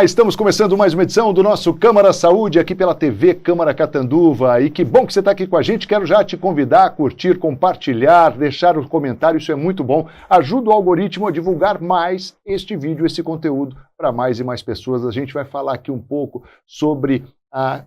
Olá, estamos começando mais uma edição do nosso Câmara Saúde aqui pela TV Câmara Catanduva. E que bom que você está aqui com a gente. Quero já te convidar a curtir, compartilhar, deixar o comentário, isso é muito bom. Ajuda o algoritmo a divulgar mais este vídeo, esse conteúdo para mais e mais pessoas. A gente vai falar aqui um pouco sobre a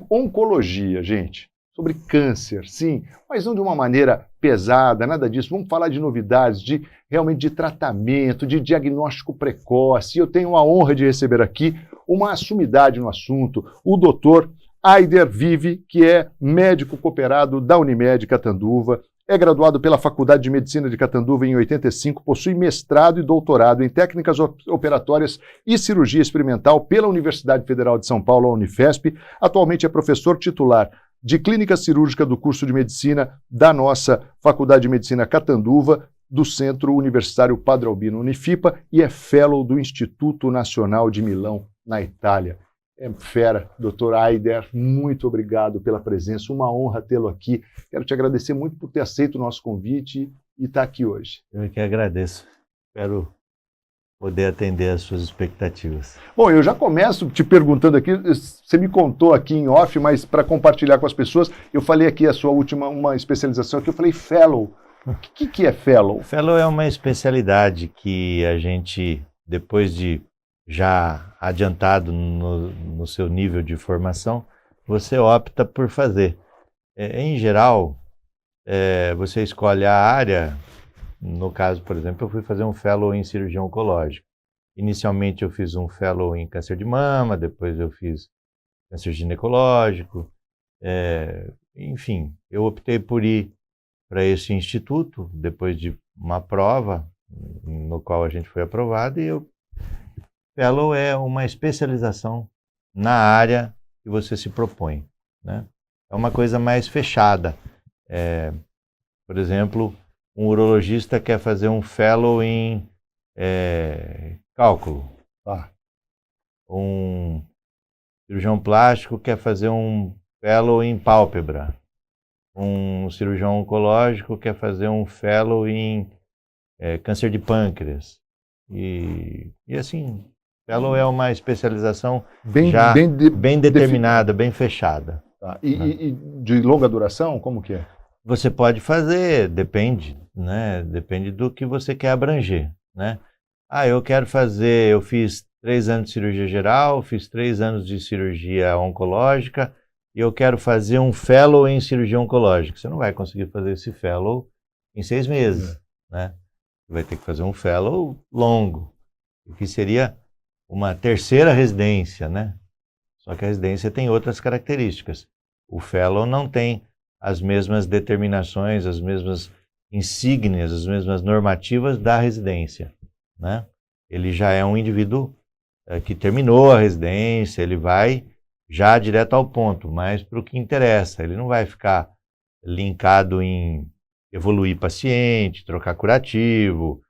oncologia, gente. Sobre câncer, sim, mas não de uma maneira pesada, nada disso. Vamos falar de novidades, realmente de tratamento, de diagnóstico precoce. Eu tenho a honra de receber aqui uma sumidade no assunto, o doutor Aider Vive, que é médico cooperado da Unimed Catanduva, é graduado pela Faculdade de Medicina de Catanduva em 85, possui mestrado e doutorado em técnicas operatórias e cirurgia experimental pela Universidade Federal de São Paulo, a Unifesp. Atualmente é professor titular de Clínica Cirúrgica do curso de Medicina da nossa Faculdade de Medicina Catanduva, do Centro Universitário Padre Albino Unifipa, e é fellow do Instituto Nacional de Milão, na Itália. É fera, doutor Aider, muito obrigado pela presença, uma honra tê-lo aqui. Quero te agradecer muito por ter aceito o nosso convite e estar aqui hoje. Eu que agradeço. Espero poder atender às suas expectativas. Bom, eu já começo te perguntando aqui, você me contou aqui em off, mas para compartilhar com as pessoas, eu falei aqui a sua última, uma especialização aqui, eu falei fellow. O que é fellow? Fellow é uma especialidade que a gente, depois de já adiantado no seu nível de formação, você opta por fazer. Em geral, você escolhe a área. No caso, por exemplo, eu fui fazer um fellow em cirurgia oncológica. Inicialmente eu fiz um fellow em câncer de mama, depois eu fiz câncer ginecológico. Enfim, eu optei por ir para esse instituto, depois de uma prova, no qual a gente foi aprovado, e fellow é uma especialização na área que você se propõe, né? É uma coisa mais fechada. Por exemplo, um urologista quer fazer um fellow em cálculo. Um cirurgião plástico quer fazer um fellow em pálpebra. Um cirurgião oncológico quer fazer um fellow em câncer de pâncreas. E assim, fellow é uma especialização bem determinada, bem fechada. Tá. E de longa duração, como que é? Você pode fazer, depende, né? Depende do que você quer abranger, né? Eu fiz 3 anos de cirurgia geral, fiz 3 anos de cirurgia oncológica e eu quero fazer um fellow em cirurgia oncológica. Você não vai conseguir fazer esse fellow em 6 meses, né? Você vai ter que fazer um fellow longo, que seria uma terceira residência, né? Só que a residência tem outras características. O fellow não tem as mesmas determinações, as mesmas insígnias, as mesmas normativas da residência, né? Ele já é um indivíduo que terminou a residência, ele vai já direto ao ponto, mas para o que interessa. Ele não vai ficar linkado em evoluir paciente, trocar curativo,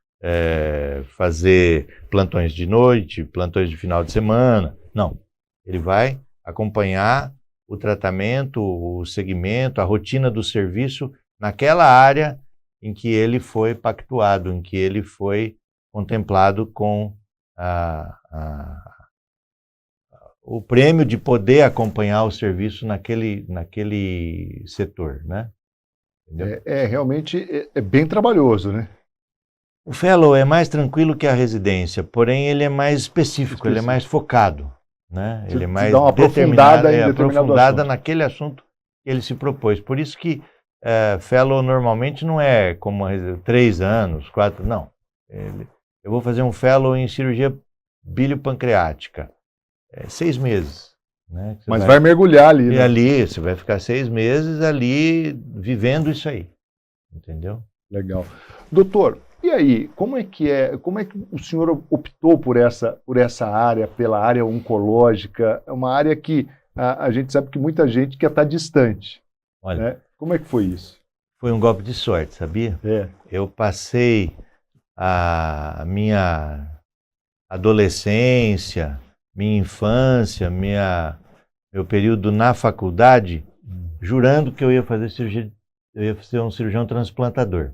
fazer plantões de noite, plantões de final de semana. Não, ele vai acompanhar o tratamento, o segmento, a rotina do serviço naquela área em que ele foi pactuado, em que ele foi contemplado com o prêmio de poder acompanhar o serviço naquele setor, né? Entendeu? Realmente bem trabalhoso, né? O fellow é mais tranquilo que a residência, porém ele é mais específico. Ele é mais focado, né? Ele é mais dá uma aprofundada naquele assunto que ele se propôs. Por isso que fellow normalmente não é como 3 anos, 4, não. Eu vou fazer um fellow em cirurgia biliopancreática. 6 meses. Né? Mas vai mergulhar ali, né? E ali, você vai ficar 6 meses ali vivendo isso aí. Entendeu? Legal. Doutor, e aí, como é que o senhor optou por essa área, pela área oncológica? É uma área que a gente sabe que muita gente quer estar distante. Olha, né? Como é que foi isso? Foi um golpe de sorte, sabia? Eu passei a minha adolescência, minha infância, meu período na faculdade, jurando que eu ia fazer cirurgia, eu ia ser um cirurgião transplantador.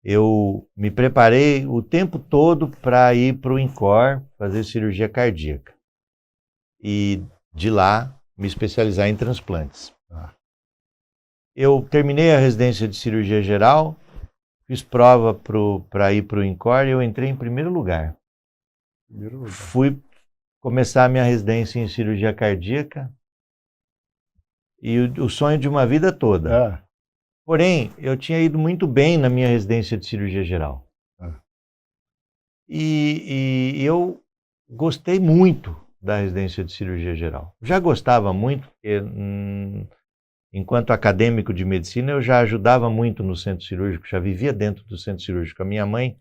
eu me preparei o tempo todo para ir para o INCOR fazer cirurgia cardíaca. E de lá me especializar em transplantes. Eu terminei a residência de cirurgia geral, fiz prova para ir para o INCOR e eu entrei em primeiro lugar. Fui começar a minha residência em cirurgia cardíaca e o sonho de uma vida toda. Porém, eu tinha ido muito bem na minha residência de cirurgia geral. E eu gostei muito da residência de cirurgia geral. Já gostava muito, porque enquanto acadêmico de medicina eu já ajudava muito no centro cirúrgico, já vivia dentro do centro cirúrgico. A minha mãe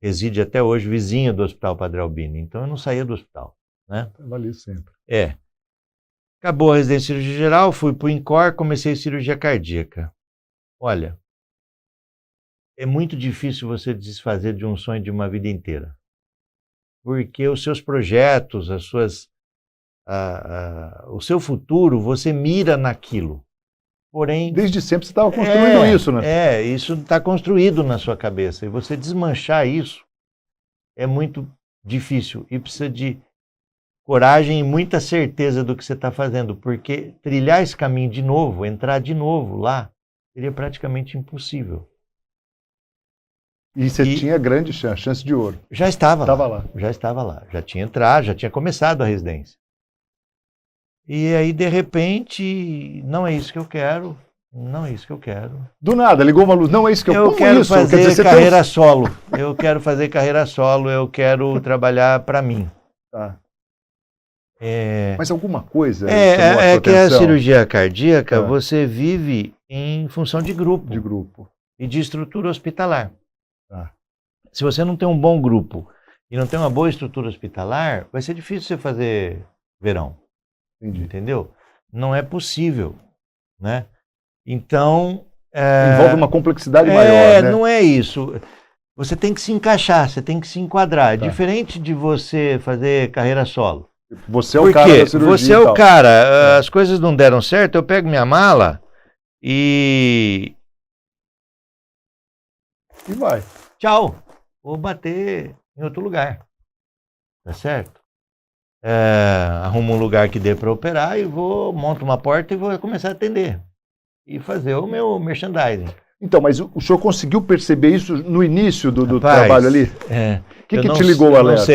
reside até hoje vizinha do Hospital Padre Albino, então eu não saía do hospital, né? Estava ali sempre. Acabou a residência de cirurgia geral, fui para o INCOR, comecei cirurgia cardíaca. Olha, é muito difícil você desfazer de um sonho de uma vida inteira. Porque os seus projetos, o seu futuro, você mira naquilo. Porém... Desde sempre você estava construindo isso, né? Isso está construído na sua cabeça. E você desmanchar isso é muito difícil. E precisa de coragem e muita certeza do que você está fazendo. Porque trilhar esse caminho de novo, entrar de novo lá, seria praticamente impossível. E você tinha grande chance de ouro. Já estava lá. Já estava lá. Já tinha entrado, já tinha começado a residência. E aí, de repente, não é isso que eu quero. Não é isso que eu quero. Do nada, ligou uma luz. Não é isso que eu quero. Eu quero fazer carreira solo. Eu quero fazer carreira solo. Eu quero trabalhar para mim. Mas alguma coisa é que a cirurgia cardíaca, você vive em função de grupo. E de estrutura hospitalar. Se você não tem um bom grupo e não tem uma boa estrutura hospitalar, vai ser difícil você fazer verão. Entendi. Entendeu? Não é possível, né? Então... envolve uma complexidade maior, né? Não é isso. Você tem que se encaixar, você tem que se enquadrar. Diferente de você fazer carreira solo. Você é o cara da cirurgia. Você é o cara. As coisas não deram certo, eu pego minha mala e vai. Tchau. Vou bater em outro lugar. Tá certo? Arrumo um lugar que dê para operar e monto uma porta e vou começar a atender. E fazer o meu merchandising. Então, mas o senhor conseguiu perceber isso no início do trabalho ali? O que te ligou o alerta?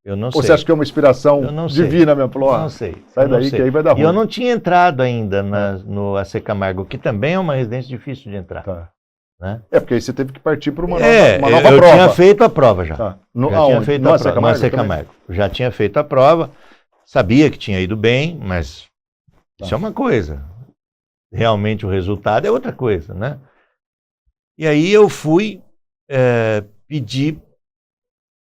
Eu não sei. Ou você acha que é uma inspiração divina mesmo? Falou, não sei. Sai daí que aí vai dar ruim. E eu não tinha entrado ainda no AC Camargo, que também é uma residência difícil de entrar. Né? Porque aí você teve que partir para uma nova prova. Eu tinha feito a prova já. Já tinha feito a prova. No AC Camargo. Já tinha feito a prova, sabia que tinha ido bem, mas isso é uma coisa. Realmente o resultado é outra coisa, né? E aí eu fui pedir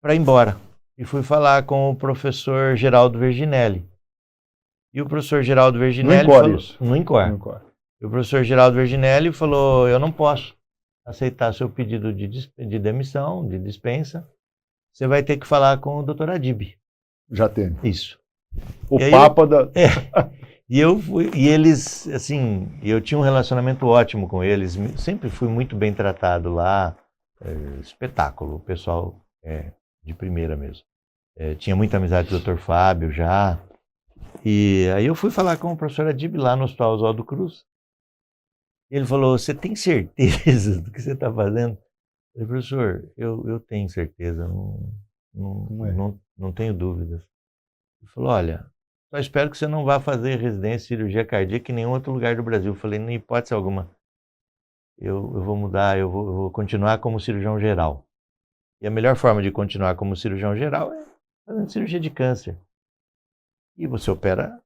para ir embora. E fui falar com o professor Geraldo Verginelli. E o professor Geraldo Verginelli falou... No INCOR. E o professor Geraldo Verginelli falou, eu não posso aceitar seu pedido de demissão, de dispensa. Você vai ter que falar com o Dr. Adib. Já tem. Isso. O Papa da... E eu fui, e eles, assim, eu tinha um relacionamento ótimo com eles, sempre fui muito bem tratado lá, espetáculo, o pessoal de primeira mesmo. Tinha muita amizade com o Dr. Fábio já, e aí eu fui falar com o professor Adib lá no Hospital Oswaldo Cruz. Ele falou, você tem certeza do que você está fazendo? Eu falei, professor, eu tenho certeza, não tenho dúvidas. Ele falou, olha... Só espero que você não vá fazer residência de cirurgia cardíaca em nenhum outro lugar do Brasil. Eu falei, nem hipótese alguma. Eu vou mudar, eu vou continuar como cirurgião geral. E a melhor forma de continuar como cirurgião geral é fazendo cirurgia de câncer. E você opera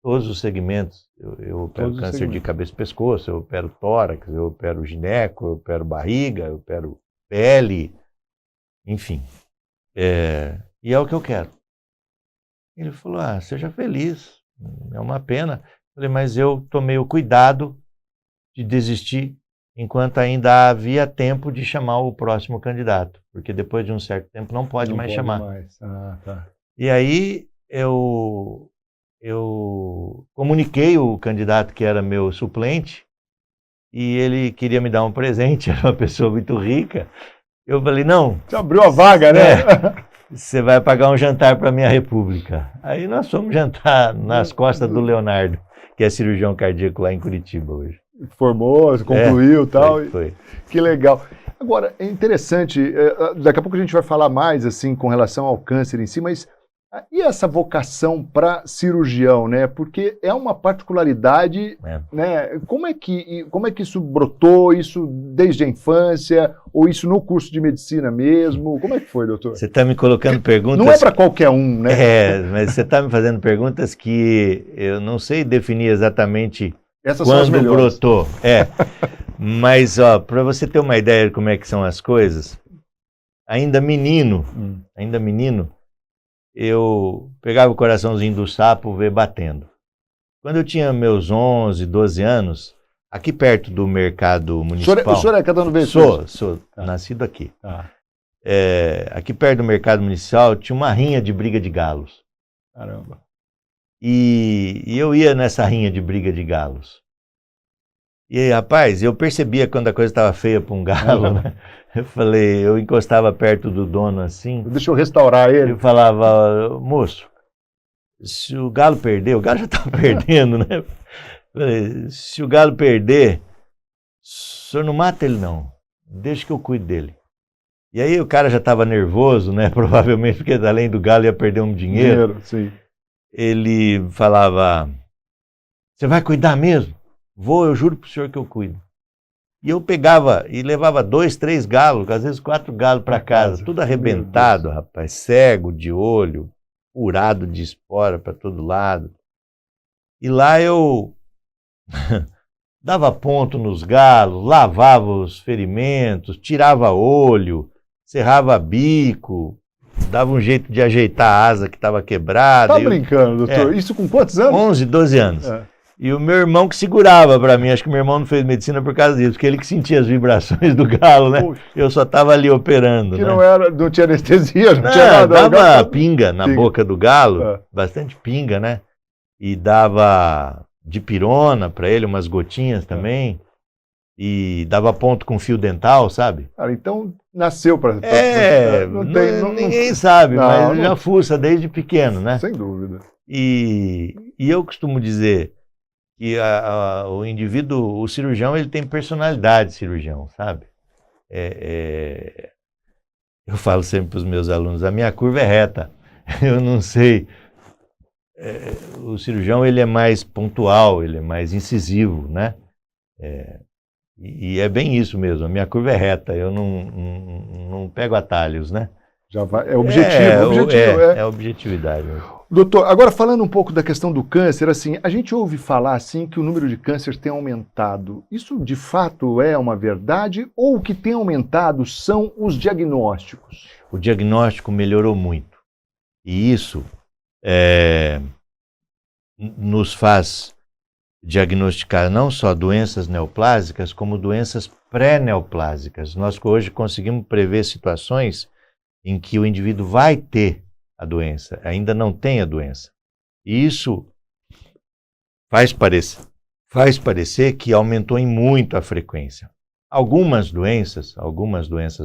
todos os segmentos. Eu opero câncer de cabeça e pescoço, eu opero tórax, eu opero gineco, eu opero barriga, eu opero pele, enfim. E é o que eu quero. Ele falou, seja feliz, é uma pena. Eu falei, mas eu tomei o cuidado de desistir enquanto ainda havia tempo de chamar o próximo candidato, porque depois de um certo tempo não pode mais chamar. E aí eu comuniquei o candidato que era meu suplente e ele queria me dar um presente, era uma pessoa muito rica. Eu falei, não. Você abriu a vaga, né? Você vai pagar um jantar para minha república. Aí nós fomos jantar nas costas do Leonardo, que é cirurgião cardíaco lá em Curitiba hoje. Formou, concluiu e tal. Foi. Que legal. Agora, é interessante, daqui a pouco a gente vai falar mais assim com relação ao câncer em si, mas e essa vocação para cirurgião, né? Porque é uma particularidade, né? Como é que isso brotou, isso desde a infância, ou isso no curso de medicina mesmo? Como é que foi, doutor? Você está me colocando perguntas... Não é para qualquer um, né? Mas você está me fazendo perguntas que eu não sei definir exatamente Essas são as quando melhores. brotou. Mas, para você ter uma ideia de como é que são as coisas, ainda menino, eu pegava o coraçãozinho do sapo ver batendo. Quando eu tinha meus 11, 12 anos, aqui perto do mercado municipal... O senhor é Catano Verde? Sou nascido aqui. Aqui perto do mercado municipal tinha uma rinha de briga de galos. Caramba. E eu ia nessa rinha de briga de galos. E aí, rapaz, eu percebia quando a coisa estava feia para um galo, né? Eu encostava perto do dono assim. Deixa eu restaurar ele. Eu falava, moço, se o galo perder, o galo já está perdendo, né? Falei, se o galo perder, o senhor não mata ele não, deixa que eu cuido dele. E aí o cara já estava nervoso, né? Provavelmente porque além do galo ia perder um dinheiro. Sim. Ele falava, você vai cuidar mesmo? Vou, eu juro pro senhor que eu cuido. E eu pegava e levava 2, 3 galos, às vezes 4 galos para casa, tudo arrebentado, rapaz, cego de olho, furado de espora para todo lado. E lá eu dava ponto nos galos, lavava os ferimentos, tirava olho, serrava bico, dava um jeito de ajeitar a asa que estava quebrada. Tá brincando, doutor? Isso com quantos anos? 11, 12 anos. E o meu irmão que segurava para mim, acho que meu irmão não fez medicina por causa disso, porque ele que sentia as vibrações do galo, né? Puxa. Eu só estava ali operando, que né? não tinha anestesia, não tinha nada. Dava pinga na boca do galo, bastante pinga, né? E dava dipirona para ele, umas gotinhas também. E dava ponto com fio dental, sabe? Cara, então nasceu para... Ninguém sabe, mas já fuça desde pequeno, né? Sem dúvida. E eu costumo dizer que o indivíduo, o cirurgião, ele tem personalidade de cirurgião, sabe? Eu falo sempre para os meus alunos, a minha curva é reta, eu não sei. O cirurgião, ele é mais pontual, ele é mais incisivo, né? E é bem isso mesmo, a minha curva é reta, eu não pego atalhos, né? Já vai, é objetivo. É objetividade. Doutor, agora falando um pouco da questão do câncer, assim, a gente ouve falar assim que o número de cânceres tem aumentado. Isso de fato é uma verdade ou o que tem aumentado são os diagnósticos? O diagnóstico melhorou muito. E isso nos faz diagnosticar não só doenças neoplásicas, como doenças pré-neoplásicas. Nós hoje conseguimos prever situações em que o indivíduo vai ter a doença, ainda não tem a doença. E isso faz parecer que aumentou em muito a frequência. Algumas doenças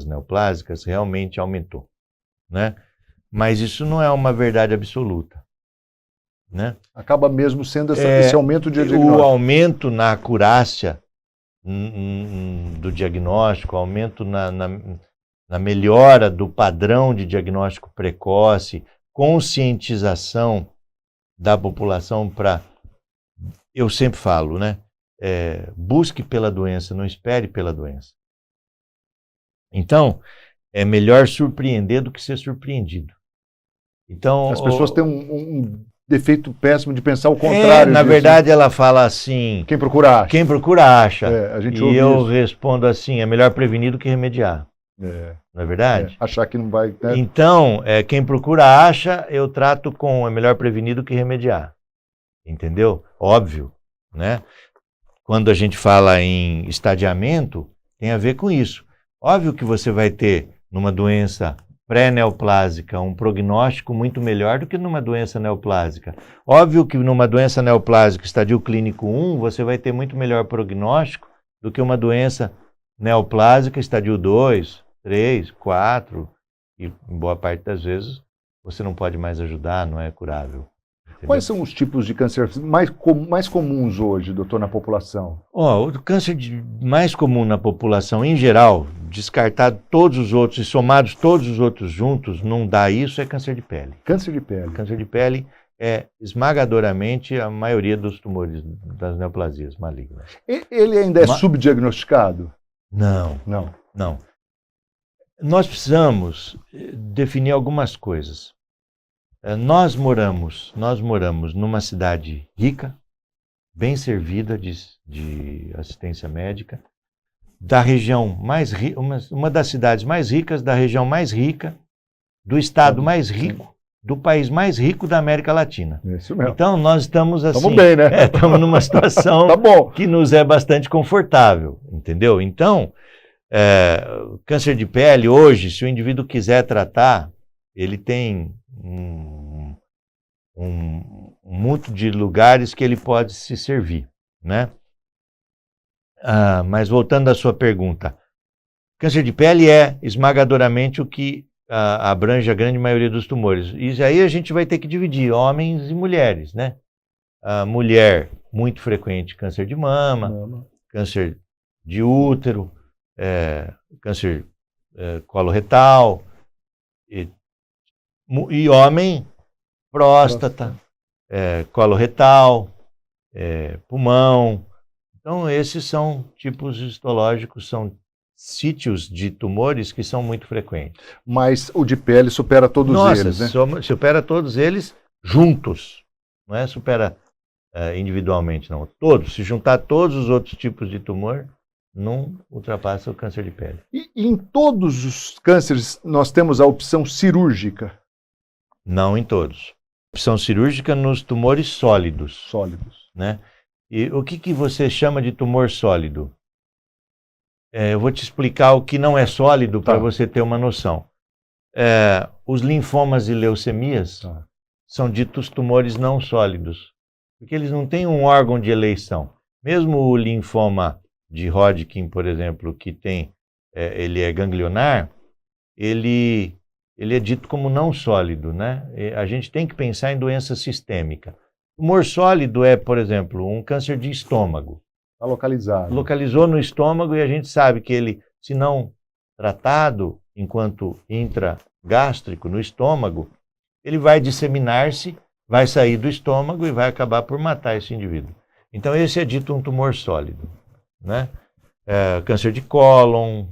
neoplásicas realmente aumentou, né? Mas isso não é uma verdade absoluta, né? Acaba mesmo sendo esse aumento de diagnóstico. O aumento na acurácia do diagnóstico, aumento na melhora do padrão de diagnóstico precoce, conscientização da população para... Eu sempre falo, né? Busque pela doença, não espere pela doença. Então, é melhor surpreender do que ser surpreendido. Então, as pessoas têm um defeito péssimo de pensar o contrário. Na verdade, ela fala assim... Quem procura acha. Quem procura acha. A gente ouve eu isso. respondo assim, é melhor prevenir do que remediar. Não é verdade? Achar que não vai... Né? Então, quem procura acha, eu trato com é melhor prevenir do que remediar. Entendeu? Óbvio, né? Quando a gente fala em estadiamento, tem a ver com isso. Óbvio que você vai ter, numa doença pré-neoplásica, um prognóstico muito melhor do que numa doença neoplásica. Óbvio que numa doença neoplásica, estadio clínico 1, você vai ter muito melhor prognóstico do que uma doença neoplásica, estadio 2, 3, 4, e em boa parte das vezes você não pode mais ajudar, não é curável. Entendeu? Quais são os tipos de câncer mais comuns hoje, doutor, na população? O câncer mais comum na população em geral, descartado todos os outros e somados todos os outros juntos, não dá isso, é câncer de pele. Câncer de pele. Câncer de pele é esmagadoramente a maioria dos tumores das neoplasias malignas. Ele ainda é subdiagnosticado? Não. Nós precisamos definir algumas coisas. Nós moramos numa cidade rica, bem servida de assistência médica, da região mais rica, uma das cidades mais ricas, da região mais rica, do estado mais rico, do país mais rico da América Latina. Isso mesmo. Então nós estamos assim, estamos bem, né? Estamos numa situação tá bom. Que nos é bastante confortável, entendeu? Então, câncer de pele hoje, se o indivíduo quiser tratar, ele tem um monte de lugares que ele pode se servir, né? Mas voltando à sua pergunta, câncer de pele é esmagadoramente o que abrange a grande maioria dos tumores. E aí a gente vai ter que dividir homens e mulheres, né? Mulher, muito frequente, câncer de mama, câncer de útero, câncer coloretal, e homem, próstata, coloretal, pulmão. Então, esses são tipos histológicos, são sítios de tumores que são muito frequentes. Mas o de pele supera todos eles, né? Supera todos eles juntos. Não é supera individualmente, não. Todos. Se juntar todos os outros tipos de tumor, não ultrapassa o câncer de pele. E em todos os cânceres nós temos a opção cirúrgica? Não em todos. Opção cirúrgica nos tumores sólidos. Sólidos. Né? E o que você chama de tumor sólido? Eu vou te explicar o que não é sólido para você ter uma noção. Os linfomas e leucemias são ditos tumores não sólidos, porque eles não têm um órgão de eleição. Mesmo o linfoma de Hodgkin, por exemplo, que tem, ele é ganglionar, ele é dito como não sólido, né? A gente tem que pensar em doença sistêmica. Tumor sólido é, por exemplo, um câncer de estômago. Está localizado. Localizou no estômago e a gente sabe que ele, se não tratado enquanto intragástrico no estômago, ele vai disseminar-se, vai sair do estômago e vai acabar por matar esse indivíduo. Então esse é dito um tumor sólido, né? Câncer de cólon,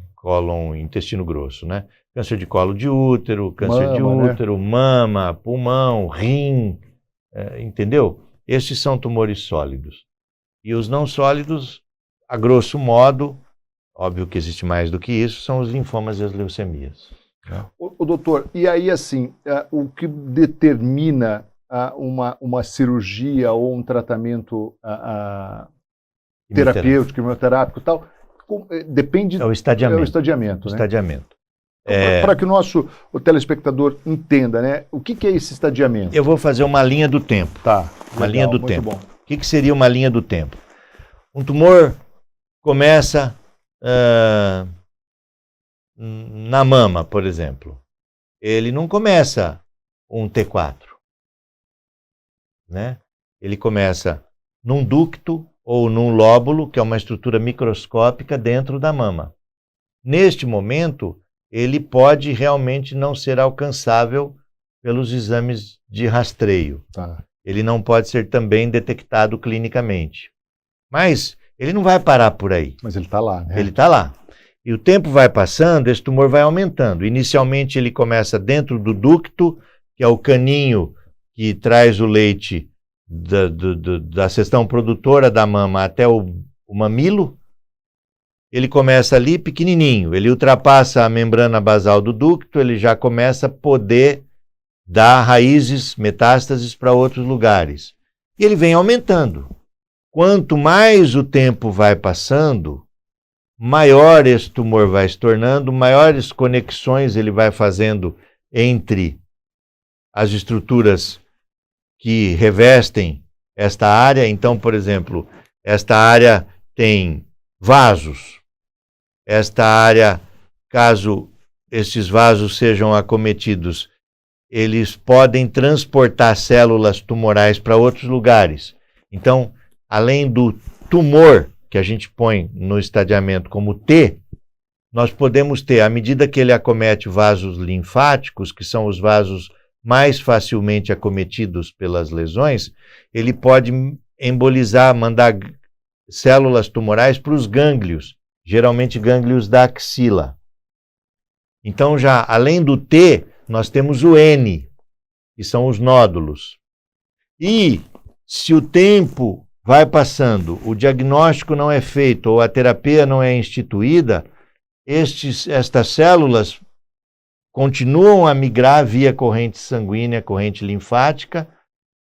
intestino grosso, né? Câncer de colo de útero, câncer de útero, né? Mama, pulmão, rim, entendeu? Esses são tumores sólidos. E os não sólidos, a grosso modo, óbvio que existe mais do que isso, são os linfomas e as leucemias. O doutor, e aí assim, o que determina uma cirurgia ou um tratamento terapêutico, quimioterápico e tal, depende do estadiamento. O né? estadiamento. Para que o telespectador entenda, né? O que é esse estadiamento? Eu vou fazer uma linha do tempo. Tá. Uma linha do tempo. Bom. O que seria uma linha do tempo? Um tumor começa na mama, por exemplo. Ele não começa um T4, né? Ele começa num ducto ou num lóbulo, que é uma estrutura microscópica dentro da mama. Neste momento, ele pode realmente não ser alcançável pelos exames de rastreio. Tá. Ele não pode ser também detectado clinicamente. Mas ele não vai parar por aí. Mas ele está lá, né? Ele está lá. E o tempo vai passando, esse tumor vai aumentando. Inicialmente ele começa dentro do ducto, que é o caninho que traz o leite da seção produtora da mama até o mamilo. Ele começa ali pequenininho, ele ultrapassa a membrana basal do ducto, ele já começa a poder dar raízes, metástases para outros lugares. E ele vem aumentando. Quanto mais o tempo vai passando, maior esse tumor vai se tornando, maiores conexões ele vai fazendo entre as estruturas que revestem esta área. Então, por exemplo, esta área tem Vasos. Esta área, caso esses vasos sejam acometidos, eles podem transportar células tumorais para outros lugares. Então, além do tumor que a gente põe no estadiamento como T, nós podemos ter, à medida que ele acomete vasos linfáticos, que são os vasos mais facilmente acometidos pelas lesões, ele pode embolizar, mandar células tumorais para os gânglios, geralmente gânglios da axila. Então, já além do T, nós temos o N, que são os nódulos. E se o tempo vai passando, o diagnóstico não é feito ou a terapia não é instituída, estas células continuam a migrar via corrente sanguínea, corrente linfática,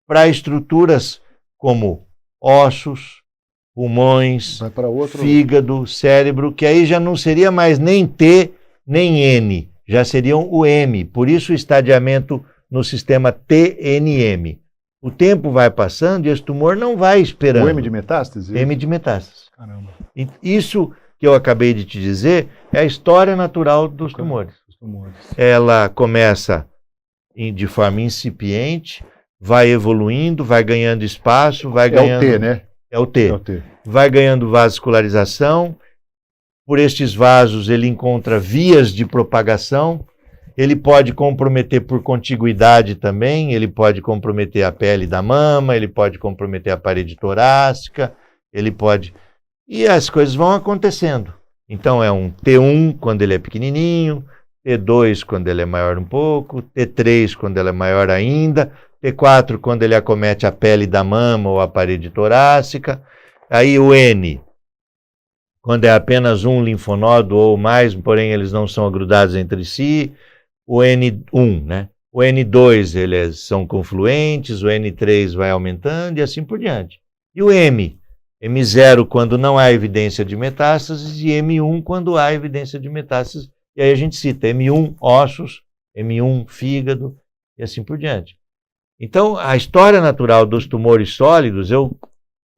para estruturas como ossos, pulmões, fígado, cérebro, que aí já não seria mais nem T nem N, já seriam o M. Por isso o estadiamento no sistema TNM. O tempo vai passando e esse tumor não vai esperando. O M de metástase? M de metástase. Caramba. Isso que eu acabei de te dizer é a história natural dos tumores. Ela começa de forma incipiente, vai evoluindo, vai ganhando espaço, vai ganhando... É o T, né? É o T. Vai ganhando vascularização. Por estes vasos ele encontra vias de propagação. Ele pode comprometer por contiguidade também, ele pode comprometer a pele da mama, ele pode comprometer a parede torácica, ele pode... E as coisas vão acontecendo. Então é um T1 quando ele é pequenininho, T2 quando ele é maior um pouco, T3 quando ele é maior ainda, T4 quando ele acomete a pele da mama ou a parede torácica, aí o N, quando é apenas um linfonodo ou mais, porém eles não são agrudados entre si, o N1, né? O N2 eles são confluentes, o N3 vai aumentando e assim por diante. E o M? M0 quando não há evidência de metástases e M1 quando há evidência de metástases. E aí a gente cita M1 ossos, M1 fígado e assim por diante. Então, a história natural dos tumores sólidos, eu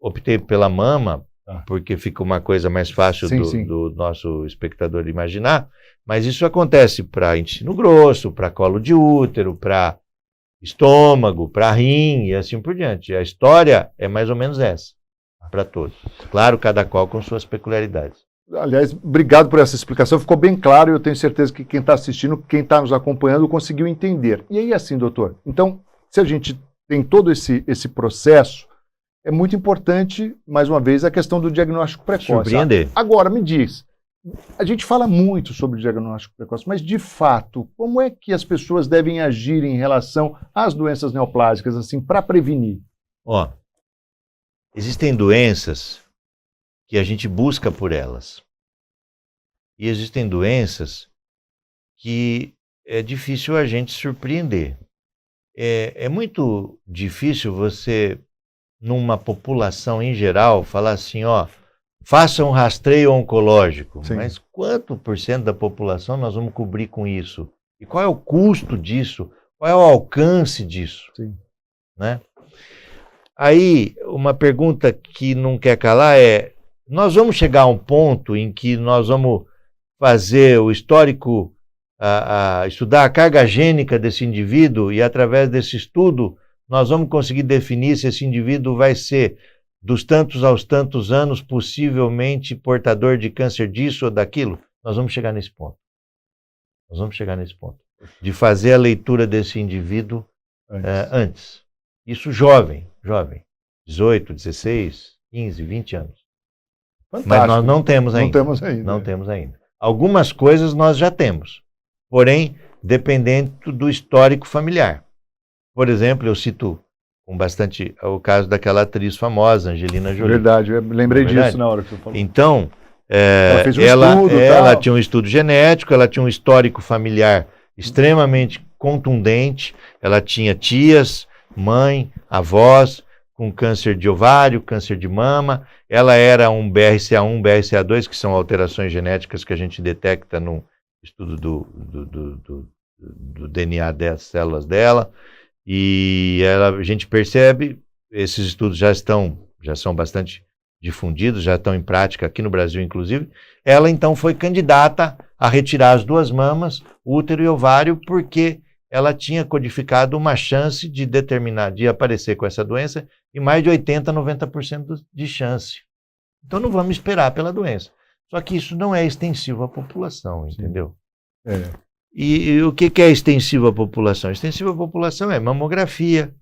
optei pela mama, porque fica uma coisa mais fácil do nosso espectador imaginar, mas isso acontece para intestino grosso, para colo de útero, para estômago, para rim e assim por diante. A história é mais ou menos essa, para todos. Claro, cada qual com suas peculiaridades. Aliás, obrigado por essa explicação, ficou bem claro e eu tenho certeza que quem está assistindo, quem está nos acompanhando, conseguiu entender. E aí assim, doutor, então, se a gente tem todo esse processo, é muito importante, mais uma vez, a questão do diagnóstico precoce. Surpreender. Agora, me diz, a gente fala muito sobre o diagnóstico precoce, mas, de fato, como é que as pessoas devem agir em relação às doenças neoplásicas, assim, para prevenir? Ó, existem doenças que a gente busca por elas. E existem doenças que é difícil a gente surpreender. É muito difícil você, numa população em geral, falar assim, ó, faça um rastreio oncológico. Sim. Mas quanto por cento da população nós vamos cobrir com isso? E qual é o custo disso? Qual é o alcance disso? Sim. Né? Aí, uma pergunta que não quer calar é, nós vamos chegar a um ponto em que nós vamos fazer o histórico, estudar a carga gênica desse indivíduo e, através desse estudo, nós vamos conseguir definir se esse indivíduo vai ser, dos tantos aos tantos anos, possivelmente portador de câncer disso ou daquilo? Nós vamos chegar nesse ponto. Nós vamos chegar nesse ponto. De fazer a leitura desse indivíduo antes. Isso jovem. 18, 16, 15, 20 anos. Fantástico. Mas nós não temos ainda. Não temos ainda. Algumas coisas nós já temos. Porém, dependendo do histórico familiar. Por exemplo, eu cito com bastante o caso daquela atriz famosa, Angelina Jolie. Verdade, eu lembrei disso na hora que você falou. Então, ela tinha um estudo genético, ela tinha um histórico familiar extremamente contundente, ela tinha tias, mãe, avós com câncer de ovário, câncer de mama, ela era um BRCA1, BRCA2, que são alterações genéticas que a gente detecta no estudo do DNA das células dela, e a gente percebe, esses estudos já são bastante difundidos, já estão em prática aqui no Brasil, inclusive. Ela, então, foi candidata a retirar as 2 mamas, útero e ovário, porque ela tinha codificado uma chance de aparecer com essa doença e mais de 80%, 90% de chance. Então, não vamos esperar pela doença. Só que isso não é extensivo à população, entendeu? E o que é extensivo à população? Extensivo à população é mamografia,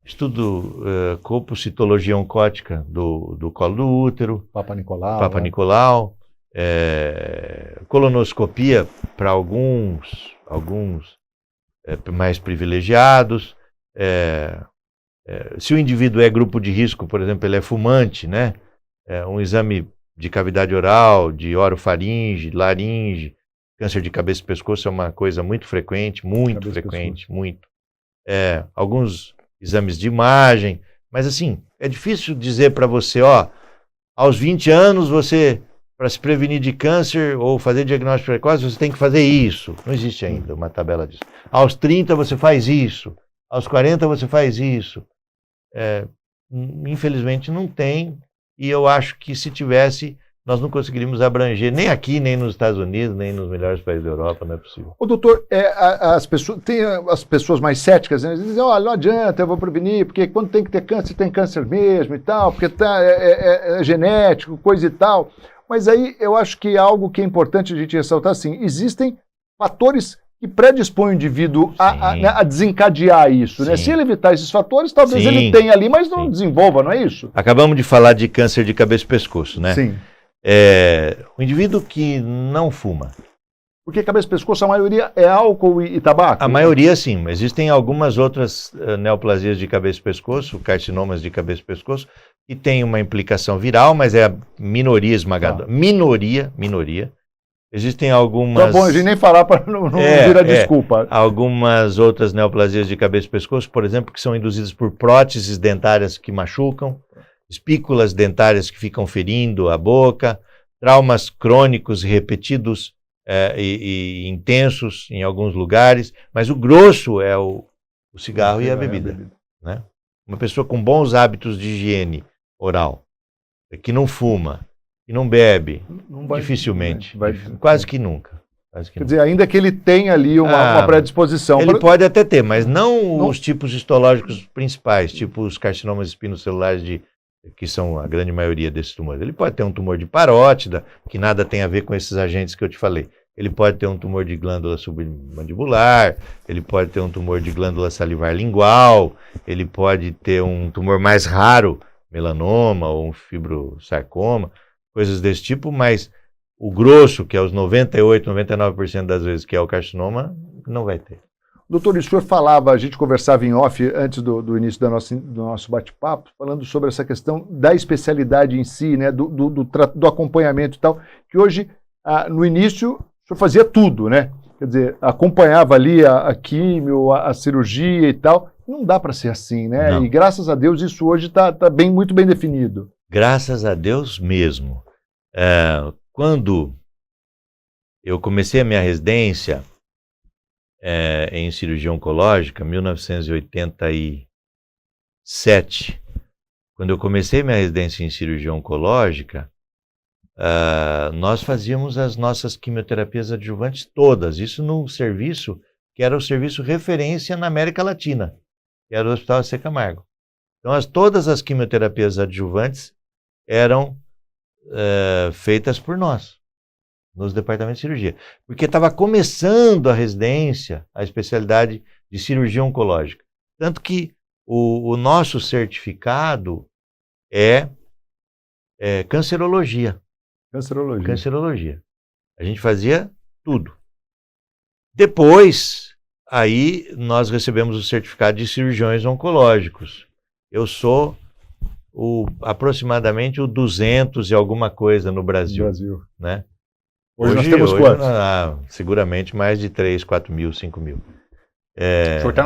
estudo colpocitologia oncótica do colo do útero, Papa Nicolau, Nicolau, colonoscopia para alguns mais privilegiados. Se o indivíduo é grupo de risco, por exemplo, ele é fumante, né? Um exame de cavidade oral, de orofaringe, laringe, câncer de cabeça e pescoço é uma coisa muito frequente, muito. Alguns exames de imagem, mas assim, é difícil dizer para você, aos 20 anos para se prevenir de câncer ou fazer diagnóstico precoce, você tem que fazer isso. Não existe ainda uma tabela disso. Aos 30 você faz isso, aos 40 você faz isso. Infelizmente não tem, e eu acho que se tivesse, nós não conseguiríamos abranger nem aqui, nem nos Estados Unidos, nem nos melhores países da Europa, não é possível. Ô, doutor, tem as pessoas mais céticas, né? Eles dizem, olha, não adianta, eu vou prevenir, porque quando tem que ter câncer, tem câncer mesmo e tal, porque é genético, coisa e tal. Mas aí eu acho que algo que é importante a gente ressaltar, assim, existem fatores que predispõem o indivíduo a desencadear isso, né? Se ele evitar esses fatores, talvez ele tenha ali, mas não desenvolva, não é isso? Acabamos de falar de câncer de cabeça e pescoço, né? Sim. O indivíduo que não fuma. Porque cabeça e pescoço, a maioria é álcool e tabaco? A maioria, sim. Existem algumas outras neoplasias de cabeça e pescoço, carcinomas de cabeça e pescoço, que tem uma implicação viral, mas é a minoria esmagadora. Minoria. Existem algumas... Tá bom, a gente nem falar para não virar desculpa. Algumas outras neoplasias de cabeça e pescoço, por exemplo, que são induzidas por próteses dentárias que machucam, espículas dentárias que ficam ferindo a boca, traumas crônicos e repetidos e intensos em alguns lugares, mas o grosso é o cigarro e a bebida. Né? Uma pessoa com bons hábitos de higiene oral, que não fuma, que não bebe, dificilmente, quase que nunca. Quer dizer, ainda que ele tenha ali uma predisposição. Ele pode até ter, mas não os tipos histológicos principais, tipo os carcinomas espinocelulares que são a grande maioria desses tumores. Ele pode ter um tumor de parótida, que nada tem a ver com esses agentes que eu te falei. Ele pode ter um tumor de glândula submandibular, ele pode ter um tumor de glândula salivar lingual, ele pode ter um tumor mais raro, melanoma ou um fibrosarcoma, coisas desse tipo, mas o grosso, que é os 98, 99% das vezes que é o carcinoma, não vai ter. Doutor, o senhor falava, a gente conversava em off antes do início do nosso bate-papo, falando sobre essa questão da especialidade em si, né, do acompanhamento e tal, que hoje, no início, o senhor fazia tudo, né? Quer dizer, acompanhava ali a químio, a cirurgia e tal. Não dá para ser assim, né? Não. E graças a Deus isso hoje está muito bem definido. Graças a Deus mesmo. Quando eu comecei a minha residência em cirurgia oncológica, 1987, quando eu comecei minha residência em cirurgia oncológica, nós fazíamos as nossas quimioterapias adjuvantes todas, isso num serviço que era o serviço referência na América Latina, que era o Hospital AC Camargo. Então, todas as quimioterapias adjuvantes eram feitas por nós, nos departamentos de cirurgia, porque estava começando a residência, a especialidade de cirurgia oncológica. Tanto que o nosso certificado é cancerologia. Cancerologia. A gente fazia tudo. Depois, aí nós recebemos o certificado de cirurgiões oncológicos. Eu sou aproximadamente o 200 e alguma coisa no Brasil. Né? Hoje nós temos quantos? Seguramente mais de 3, 4 mil, 5 mil. O senhor está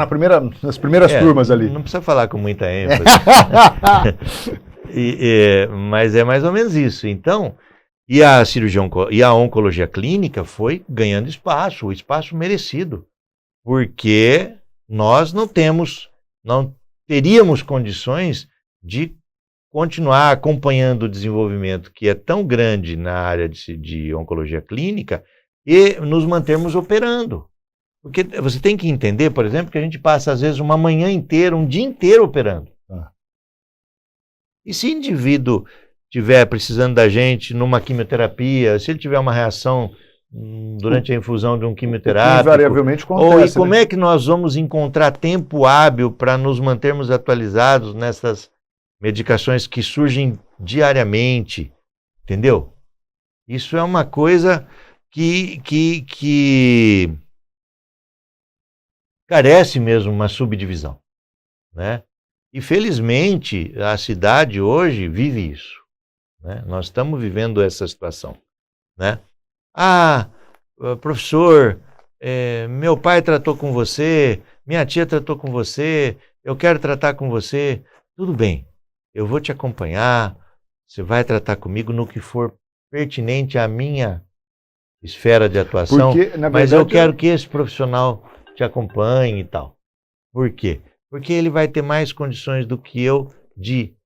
nas primeiras turmas ali. Não precisa falar com muita ênfase. Mas é mais ou menos isso. Então, e a cirurgia e a oncologia clínica foi ganhando espaço, o espaço merecido, porque nós não teríamos condições de continuar acompanhando o desenvolvimento que é tão grande na área de oncologia clínica e nos mantermos operando. Porque você tem que entender, por exemplo, que a gente passa às vezes uma manhã inteira, um dia inteiro operando. E se o indivíduo estiver precisando da gente numa quimioterapia, se ele tiver uma reação durante a infusão de um quimioterápico, invariavelmente acontece, ou e como é que nós vamos encontrar tempo hábil para nos mantermos atualizados nessas medicações que surgem diariamente, entendeu? Isso é uma coisa que carece mesmo uma subdivisão, né? E felizmente a cidade hoje vive isso, né? Nós estamos vivendo essa situação, né? Professor, meu pai tratou com você, minha tia tratou com você, eu quero tratar com você, tudo bem, eu vou te acompanhar, você vai tratar comigo no que for pertinente à minha esfera de atuação, Porque, na verdade, mas eu quero que esse profissional te acompanhe e tal. Por quê? Porque ele vai ter mais condições do que eu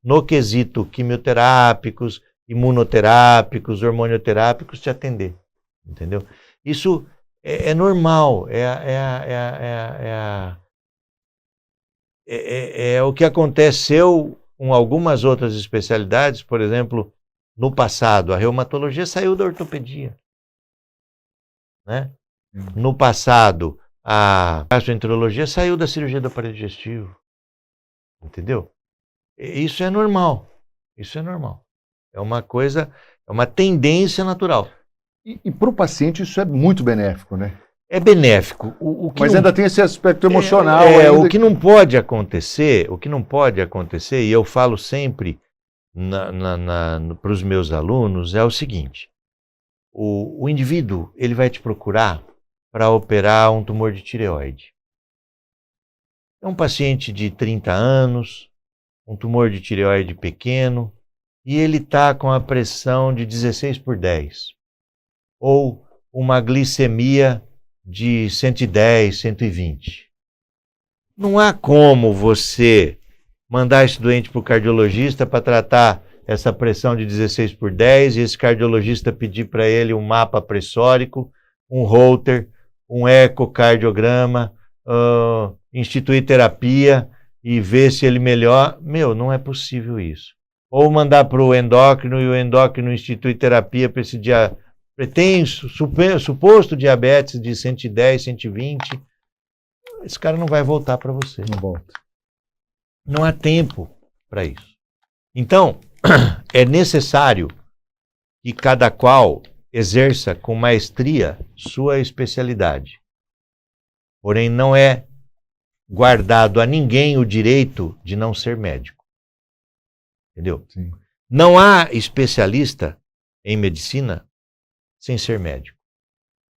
no quesito quimioterápicos, imunoterápicos, hormonioterápicos, te atender. Entendeu? Isso é normal, é o que aconteceu com algumas outras especialidades, por exemplo, no passado, a reumatologia saiu da ortopedia, né? No passado, a gastroenterologia saiu da cirurgia do aparelho digestivo, entendeu? Isso é normal, isso é normal. É uma coisa, é uma tendência natural. E para o paciente isso é muito benéfico, né? É benéfico. Mas ainda tem esse aspecto emocional. O que não pode acontecer, e eu falo sempre para os meus alunos, é o seguinte: o indivíduo ele vai te procurar para operar um tumor de tireoide. É um paciente de 30 anos, um tumor de tireoide pequeno, e ele está com a pressão de 16/10, ou uma glicemia de 110, 120. Não há como você mandar esse doente para o cardiologista para tratar essa pressão de 16/10 e esse cardiologista pedir para ele um mapa pressórico, um Holter, um ecocardiograma, instituir terapia e ver se ele melhora. Não é possível isso. Ou mandar para o endócrino e o endócrino instituir terapia para esse dia. Tem suposto diabetes de 110, 120, esse cara não vai voltar para você. Não volta. Não há tempo para isso. Então, é necessário que cada qual exerça com maestria sua especialidade. Porém, não é guardado a ninguém o direito de não ser médico. Entendeu? Sim. Não há especialista em medicina sem ser médico.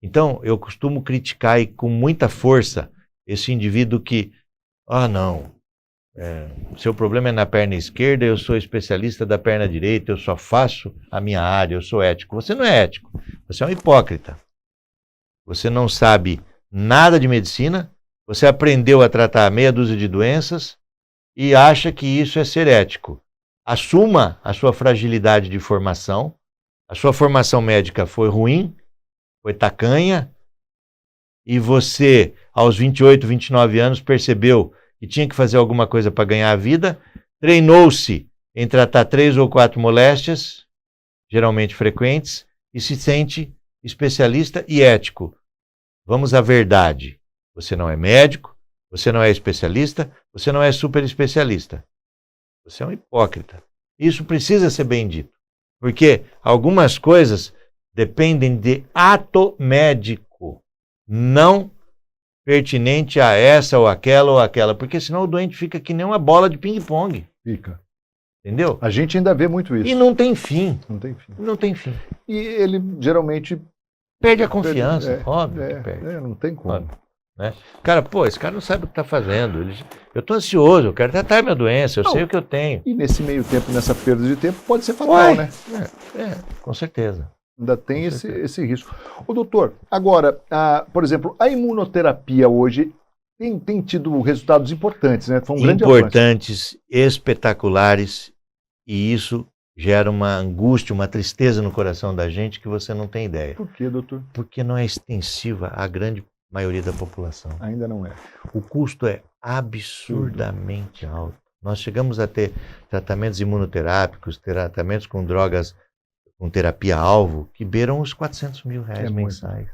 Então, eu costumo criticar e com muita força esse indivíduo que, seu problema é na perna esquerda, eu sou especialista da perna direita, eu só faço a minha área, eu sou ético. Você não é ético, você é um hipócrita. Você não sabe nada de medicina, você aprendeu a tratar meia dúzia de doenças e acha que isso é ser ético. Assuma a sua fragilidade de formação. A sua formação médica foi ruim, foi tacanha, e você, aos 28, 29 anos, percebeu que tinha que fazer alguma coisa para ganhar a vida, treinou-se em tratar 3 ou 4 moléstias, geralmente frequentes, e se sente especialista e ético. Vamos à verdade. Você não é médico, você não é especialista, você não é super especialista. Você é um hipócrita. Isso precisa ser bem dito. Porque algumas coisas dependem de ato médico, não pertinente a essa ou aquela, porque senão o doente fica que nem uma bola de ping-pong. Fica. Entendeu? A gente ainda vê muito isso. E não tem fim. Não tem fim. Não tem fim. E ele geralmente perde a confiança, óbvio que perde. Não tem como. Óbvio, né? Cara, esse cara não sabe o que está fazendo. Eu estou ansioso, eu quero tratar minha doença, sei o que eu tenho. E nesse meio tempo, nessa perda de tempo, pode ser fatal, né? Com certeza. Ainda tem esse risco. Ô, doutor, agora, por exemplo, a imunoterapia hoje tem tido resultados importantes, né? Foi um grande avanço. Importantes, espetaculares E isso gera uma angústia, uma tristeza no coração da gente que você não tem ideia. Por quê, doutor? Porque não é extensiva à grande maioria da população. Ainda não é. O custo é absurdamente alto. Nós chegamos a ter tratamentos imunoterápicos, tratamentos com drogas, com terapia-alvo, que beiram os R$400 mil mensais.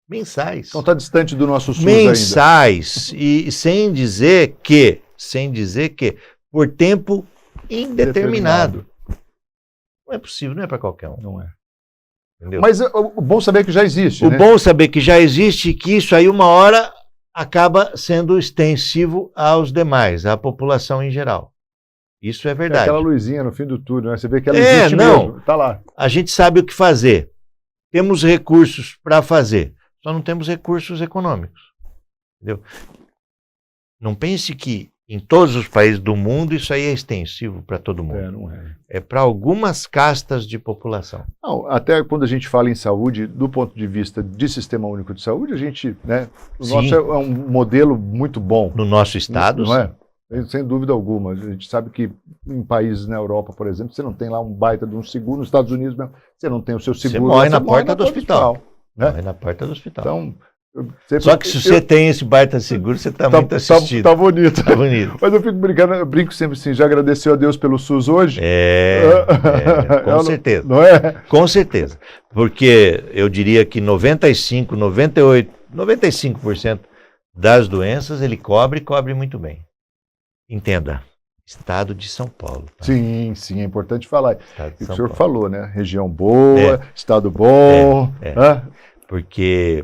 Mensais. Então está distante do nosso SUS ainda. Mensais. E sem dizer que, por tempo indeterminado. Não é possível, não é para qualquer um. Não é. Entendeu? Mas o bom saber que já existe, O né? bom saber que já existe e que isso aí uma hora acaba sendo extensivo aos demais, à população em geral. Isso é É verdade. aquela luzinha no fim do túnel, né? Você vê que ela existe mesmo. Tá lá. A gente sabe o que fazer. Temos recursos para fazer. Só não temos recursos econômicos. Entendeu? Não pense que em todos os países do mundo isso aí é extensivo para todo mundo. Não é. É para algumas castas de população. Não, até quando a gente fala em saúde, do ponto de vista de Sistema Único de Saúde, a gente, né? O Sim. nosso é um modelo muito bom. No nosso estado, não é? Sem dúvida alguma. A gente sabe que em países na Europa, por exemplo, você não tem lá um baita de um seguro. Nos Estados Unidos mesmo, você não tem o seu seguro. Você morre na porta do hospital. Né? Morre na porta do hospital. Então, só que se você tem esse baita seguro, você está muito assistido. Tá bonito. Tá bonito. Mas eu fico brincando, eu brinco sempre assim, já agradeceu a Deus pelo SUS hoje? Com certeza. Não é? Com certeza. Porque eu diria que 95%, 98%, 95% das doenças ele cobre muito bem. Entenda, Estado de São Paulo. Tá? Sim, é importante falar. E o São senhor Paulo. falou, né? Região boa, Estado bom. Porque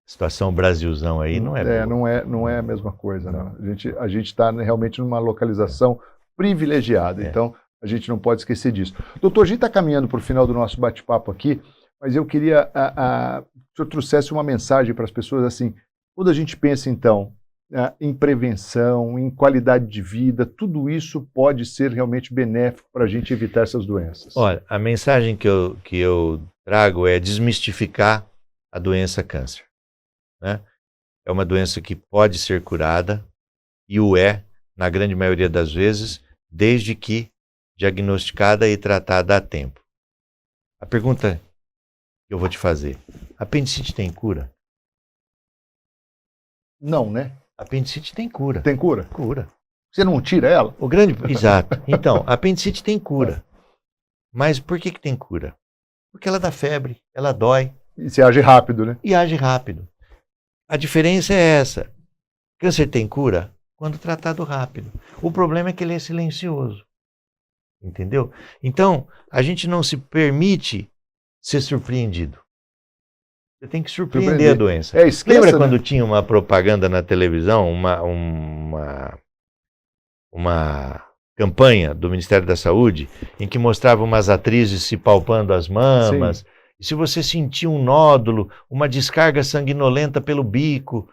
a situação Brasilzão aí não é boa. Não é a mesma coisa. Não. A gente está realmente numa localização privilegiada. Então, a gente não pode esquecer disso. Doutor, a gente está caminhando para o final do nosso bate-papo aqui, mas eu queria que o senhor trouxesse uma mensagem para as pessoas assim, quando a gente pensa, então, em prevenção, em qualidade de vida, tudo isso pode ser realmente benéfico para a gente evitar essas doenças. Olha, a mensagem que eu trago é desmistificar a doença câncer. Né? É uma doença que pode ser curada, e o é, na grande maioria das vezes, desde que diagnosticada e tratada a tempo. A pergunta que eu vou te fazer, apendicite tem cura? Não, né? Apendicite tem cura. Tem cura? Cura. Você não tira ela? Exato. Então, a apendicite tem cura. Mas por que tem cura? Porque ela dá febre, ela dói. E você age rápido, né? E age rápido. A diferença é essa. Câncer tem cura quando tratado rápido. O problema é que ele é silencioso. Entendeu? Então, a gente não se permite ser surpreendido. Você tem que surpreender a doença. Esqueça, Lembra quando tinha uma propaganda na televisão, uma campanha do Ministério da Saúde, em que mostrava umas atrizes se palpando as mamas? Sim. E se você sentir um nódulo, uma descarga sanguinolenta pelo bico,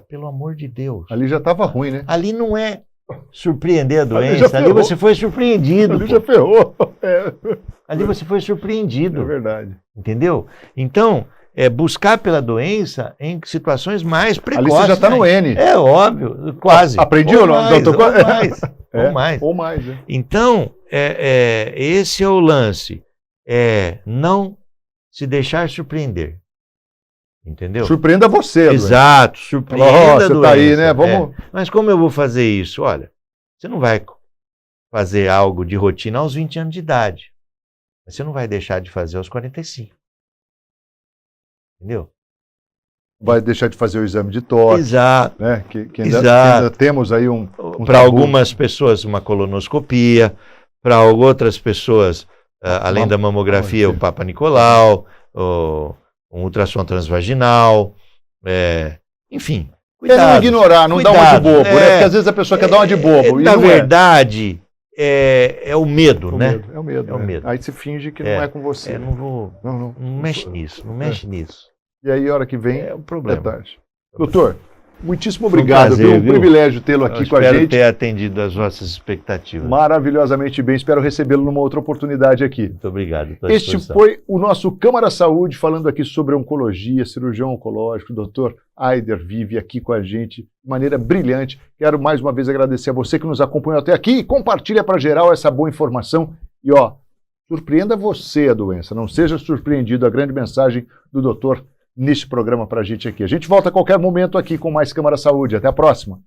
pelo amor de Deus. Ali já estava ruim, né? Ali não é surpreender a doença, ali você foi surpreendido. Ali já ferrou. Ali você foi surpreendido. É verdade. Entendeu? Então, buscar pela doença em situações mais precoces. Ali você já está no N. É óbvio, quase. Aprendi ou não? Ou mais. Ou mais. Então, esse é o lance. Não se deixar surpreender. Entendeu? Surpreenda você. Exato, surpreenda a doença. Você tá aí, né? Vamos... Mas como eu vou fazer isso? Olha, você não vai fazer algo de rotina aos 20 anos de idade. Mas você não vai deixar de fazer aos 45. Entendeu? Vai deixar de fazer o exame de toque. Exato. Né? Que ainda temos aí um para algumas pessoas, uma colonoscopia. Para outras pessoas, além da mamografia, o Papa Nicolau, um ultrassom transvaginal, enfim. Cuidado, não ignorar, não dar uma de bobo, né? Porque às vezes a pessoa quer dar uma de bobo. Na verdade, é o medo, né? É o medo. Aí você finge que não é com você. Não mexe nisso, não mexe nisso. E aí, a hora que vem, é um problema. tarde. Doutor, Muitíssimo obrigado, prazer, viu? Um privilégio tê-lo aqui com a espero gente. ter atendido as vossas expectativas. Maravilhosamente bem, espero recebê-lo numa outra oportunidade aqui. Muito obrigado. Estou à Este disposição. foi o nosso Câmara Saúde, falando aqui sobre oncologia, cirurgião oncológico, o Dr. Aider vive aqui com a gente de maneira brilhante. Quero mais uma vez agradecer a você que nos acompanhou até aqui e compartilha para geral essa boa informação. E ó, surpreenda você a doença, não seja surpreendido, a grande mensagem do doutor neste programa para a gente aqui. A gente volta a qualquer momento aqui com mais Câmara Saúde. Até a próxima.